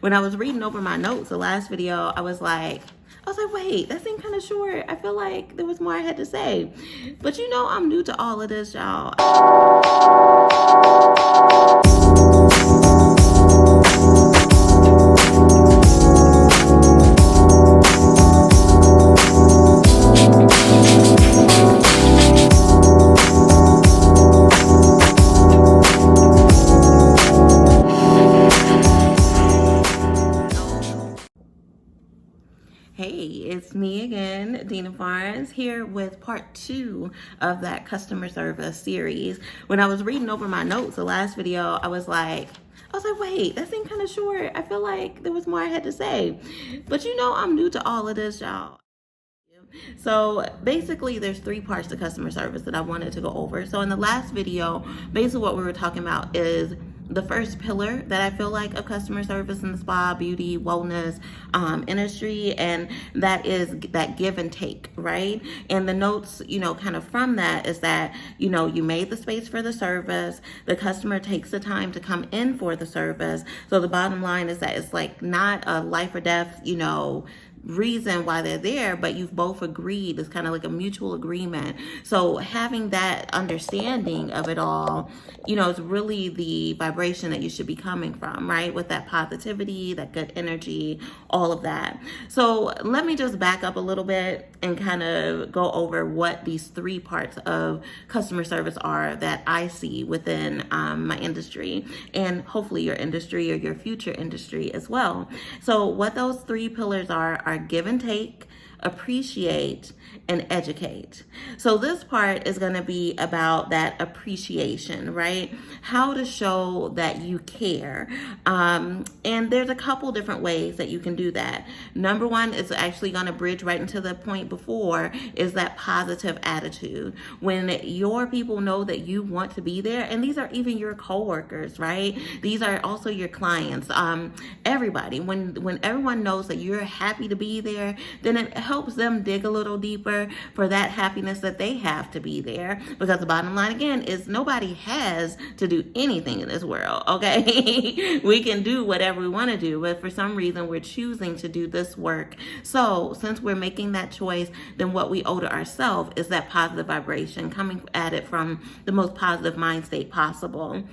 When I was reading over my notes, the last video, I was like, wait, that seemed kind of short. I feel like there was more I had to say. But you know, I'm new to all of this, y'all. Hey, it's me again, Dina Barnes, here with part 2 of that customer service series. When I was reading over my notes, the last video, I was like, wait, that seemed kind of short. I feel like there was more I had to say. But you know, I'm new to all of this, y'all. So basically there's 3 parts to customer service that I wanted to go over. So in the last video, basically what we were talking about is the first pillar that I feel like of customer service in the spa, beauty, wellness industry, and that is that give and take, right? And the notes, kind of from that is that, you made the space for the service, the customer takes the time to come in for the service. So the bottom line is that it's like not a life or death, reason why they're there, but you've both agreed. It's kind of like a mutual agreement. So having that understanding of it all, is really the vibration that you should be coming from, right? With that positivity, that good energy, all of that. So let me just back up a little bit and kind of go over what these 3 parts of customer service are that I see within my industry, and hopefully your industry or your future industry as well. So what those 3 pillars are give and take, appreciate, and educate. So this part is going to be about that appreciation, right? How to show that you care. And there's a couple different ways that you can do that. Number 1 is actually going to bridge right into the point before, is that positive attitude. When your people know that you want to be there, and these are even your coworkers, right? These are also your clients, everybody. When everyone knows that you're happy to be there, then it helps them dig a little deeper for that happiness that they have to be there. Because the bottom line again is nobody has to do anything in this world, okay? We can do whatever we want to do, but for some reason we're choosing to do this work. So since we're making that choice, then what we owe to ourselves is that positive vibration, coming at it from the most positive mind state possible.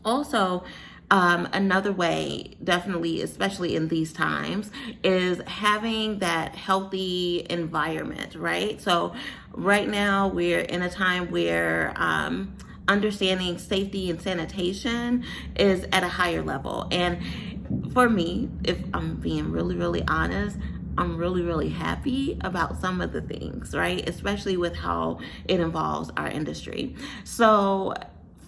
Also, another way, definitely, especially in these times, is having that healthy environment, right? So right now we're in a time where understanding safety and sanitation is at a higher level. And for me, if I'm being really, really honest, I'm really, really happy about some of the things, right? Especially with how it involves our industry. So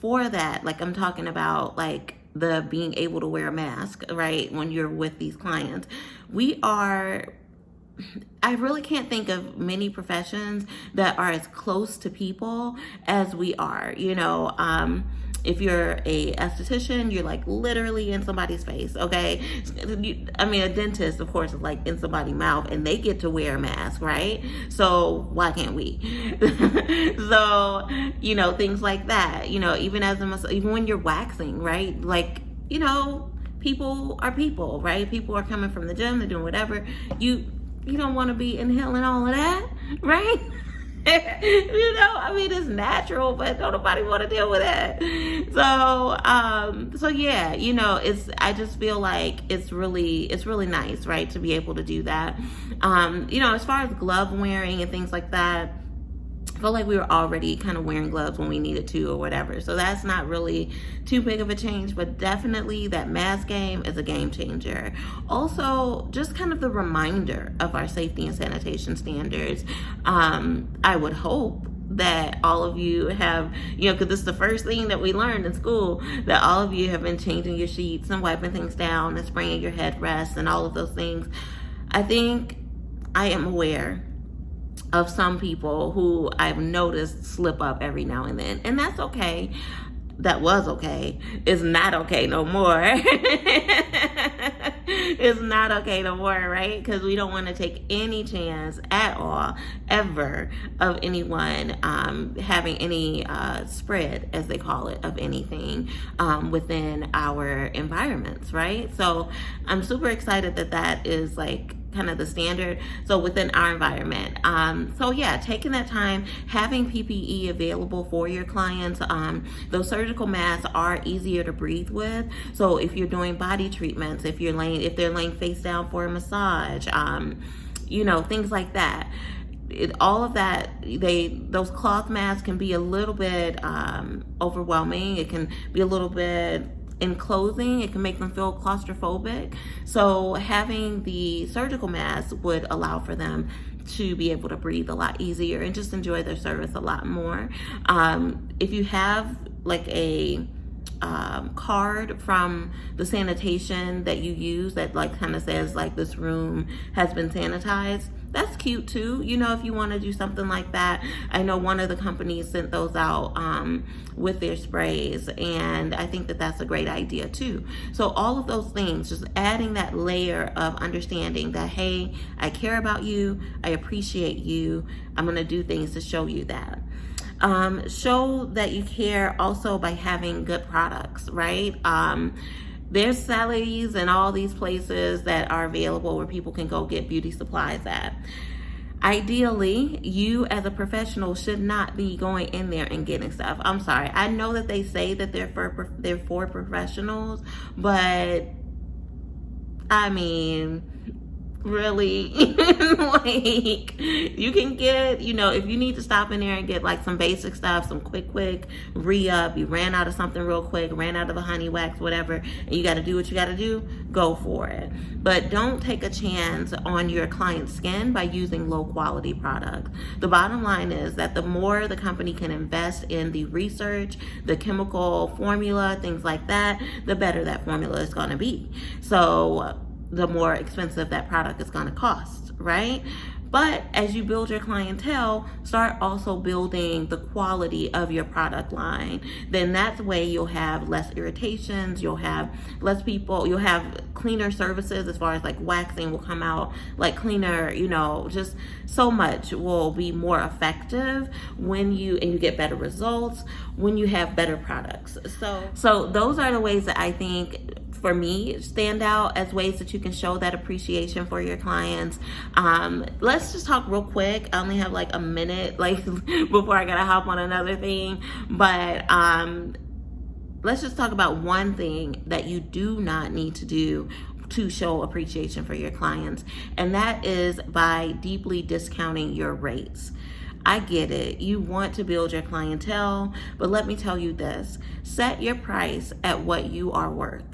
for that, like I'm talking about, like the being able to wear a mask, right? When you're with these clients, I really can't think of many professions that are as close to people as we are, if you're a esthetician, you're like literally in somebody's face, okay? I mean, a dentist, of course, is like in somebody's mouth and they get to wear a mask, right? So why can't we? So, things like that, even when you're waxing, right? Like, people are people, right? People are coming from the gym, they're doing whatever. You don't want to be inhaling all of that, right? It's natural, but don't nobody want to deal with that. So yeah, I just feel like it's really nice, right, to be able to do that. As far as glove wearing and things like that, I feel like we were already kind of wearing gloves when we needed to or whatever. So that's not really too big of a change, but definitely that mask game is a game changer. Also, just kind of the reminder of our safety and sanitation standards. I would hope that all of you have, because this is the first thing that we learned in school, that all of you have been changing your sheets and wiping things down and spraying your headrests and all of those things. I think I am aware of some people who I've noticed slip up every now and then, and that's okay. That was okay. It's not okay no more. It's not okay no more, right? Because we don't want to take any chance at all, ever, of anyone having any spread, as they call it, of anything within our environments, right? So I'm super excited that that is like kind of the standard, so within our environment. So yeah, taking that time, having PPE available for your clients. Those surgical masks are easier to breathe with, so if you're doing body treatments, if they're laying face down for a massage, things like that. All of that, those cloth masks can be a little bit overwhelming. It can be a little bit enclosing. It can make them feel claustrophobic. So having the surgical mask would allow for them to be able to breathe a lot easier and just enjoy their service a lot more. If you have like a card from the sanitation that you use that like kind of says like this room has been sanitized, that's cute too, if you want to do something like that. I know one of the companies sent those out with their sprays, and I think that that's a great idea too. So all of those things, just adding that layer of understanding that, hey, I care about you, I appreciate you, I'm going to do things to show you that. Show that you care also by having good products, right? There's Sally's and all these places that are available where people can go get beauty supplies at. Ideally, you as a professional should not be going in there and getting stuff. I'm sorry. I know that they say that they're for professionals, but I mean, really, like, you can get, if you need to stop in there and get like some basic stuff, some quick re-up, you ran out of something real quick, ran out of a honey wax, whatever, and you got to do what you got to do, go for it. But don't take a chance on your client's skin by using low quality products. The bottom line is that the more the company can invest in the research, the chemical formula, things like that, the better that formula is going to be. So the more expensive that product is going to cost, right? But as you build your clientele, start also building the quality of your product line. Then that's the way you'll have less irritations, you'll have less people, you'll have cleaner services as far as like waxing will come out like cleaner, just so much will be more effective and you get better results when you have better products. So those are the ways that I think, for me, stand out as ways that you can show that appreciation for your clients. Let's just talk real quick. I only have like a minute before I gotta hop on another thing, but let's just talk about one thing that you do not need to do to show appreciation for your clients, and that is by deeply discounting your rates. I get it. You want to build your clientele, but let me tell you this. Set your price at what you are worth.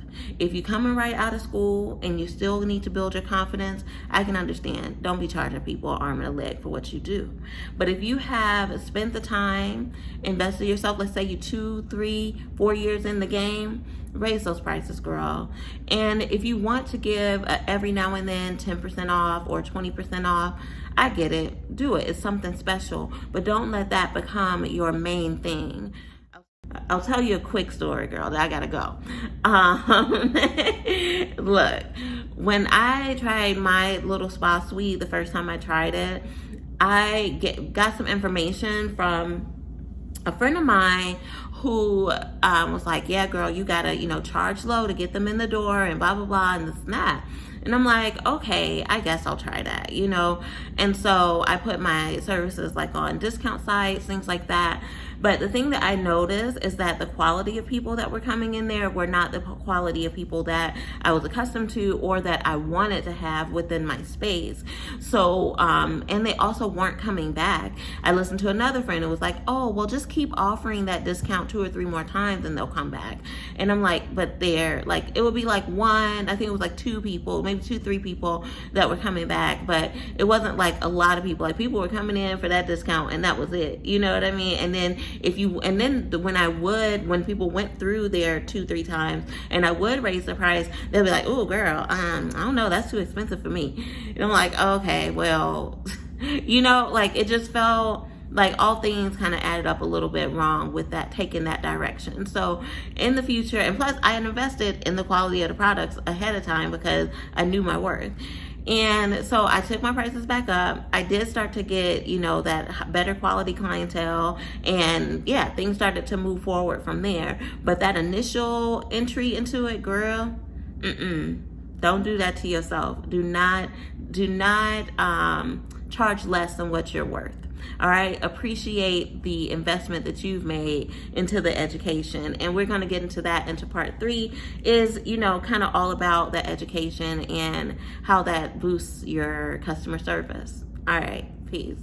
If you're coming right out of school and you still need to build your confidence, I can understand. Don't be charging people an arm and a leg for what you do. But if you have spent the time, invested yourself, let's say you 2, 3, 4 years in the game, raise those prices, girl. And if you want to give every now and then 10% off or 20% off, I get it. Do it. It's something special. But don't let that become your main thing. I'll tell you a quick story, girl, that I gotta go. Look, when I tried my little spa suite the first time I tried it, I got some information from a friend of mine who was like, yeah, girl, you gotta, charge low to get them in the door and blah, blah, blah, and this and that. And I'm like, okay, I guess I'll try that, And so I put my services like on discount sites, things like that. But the thing that I noticed is that the quality of people that were coming in there were not the quality of people that I was accustomed to or that I wanted to have within my space. So, and they also weren't coming back. I listened to another friend who was like, oh, well, just keep offering that discount 2 or 3 more times and they'll come back. And I'm like, but they're like, it would be like I think it was like 2 people, maybe 2, 3 people that were coming back, but it wasn't like a lot of people. Like people were coming in for that discount and that was it. You know what I mean? And then when people went through there 2, 3 times and I would raise the price, they'd be like, oh girl, I don't know, that's too expensive for me. And I'm like, okay, well, it just felt like all things kind of added up a little bit wrong with that, taking that direction. So in the future, and plus I had invested in the quality of the products ahead of time because I knew my worth. And so I took my prices back up. I did start to get, you know, that better quality clientele. And yeah, things started to move forward from there. But that initial entry into it, girl, don't do that to yourself. Do not charge less than what you're worth. All right, appreciate the investment that you've made into the education. And we're going to get into that into part 3, is, you know, kind of all about the education and how that boosts your customer service. All right, peace.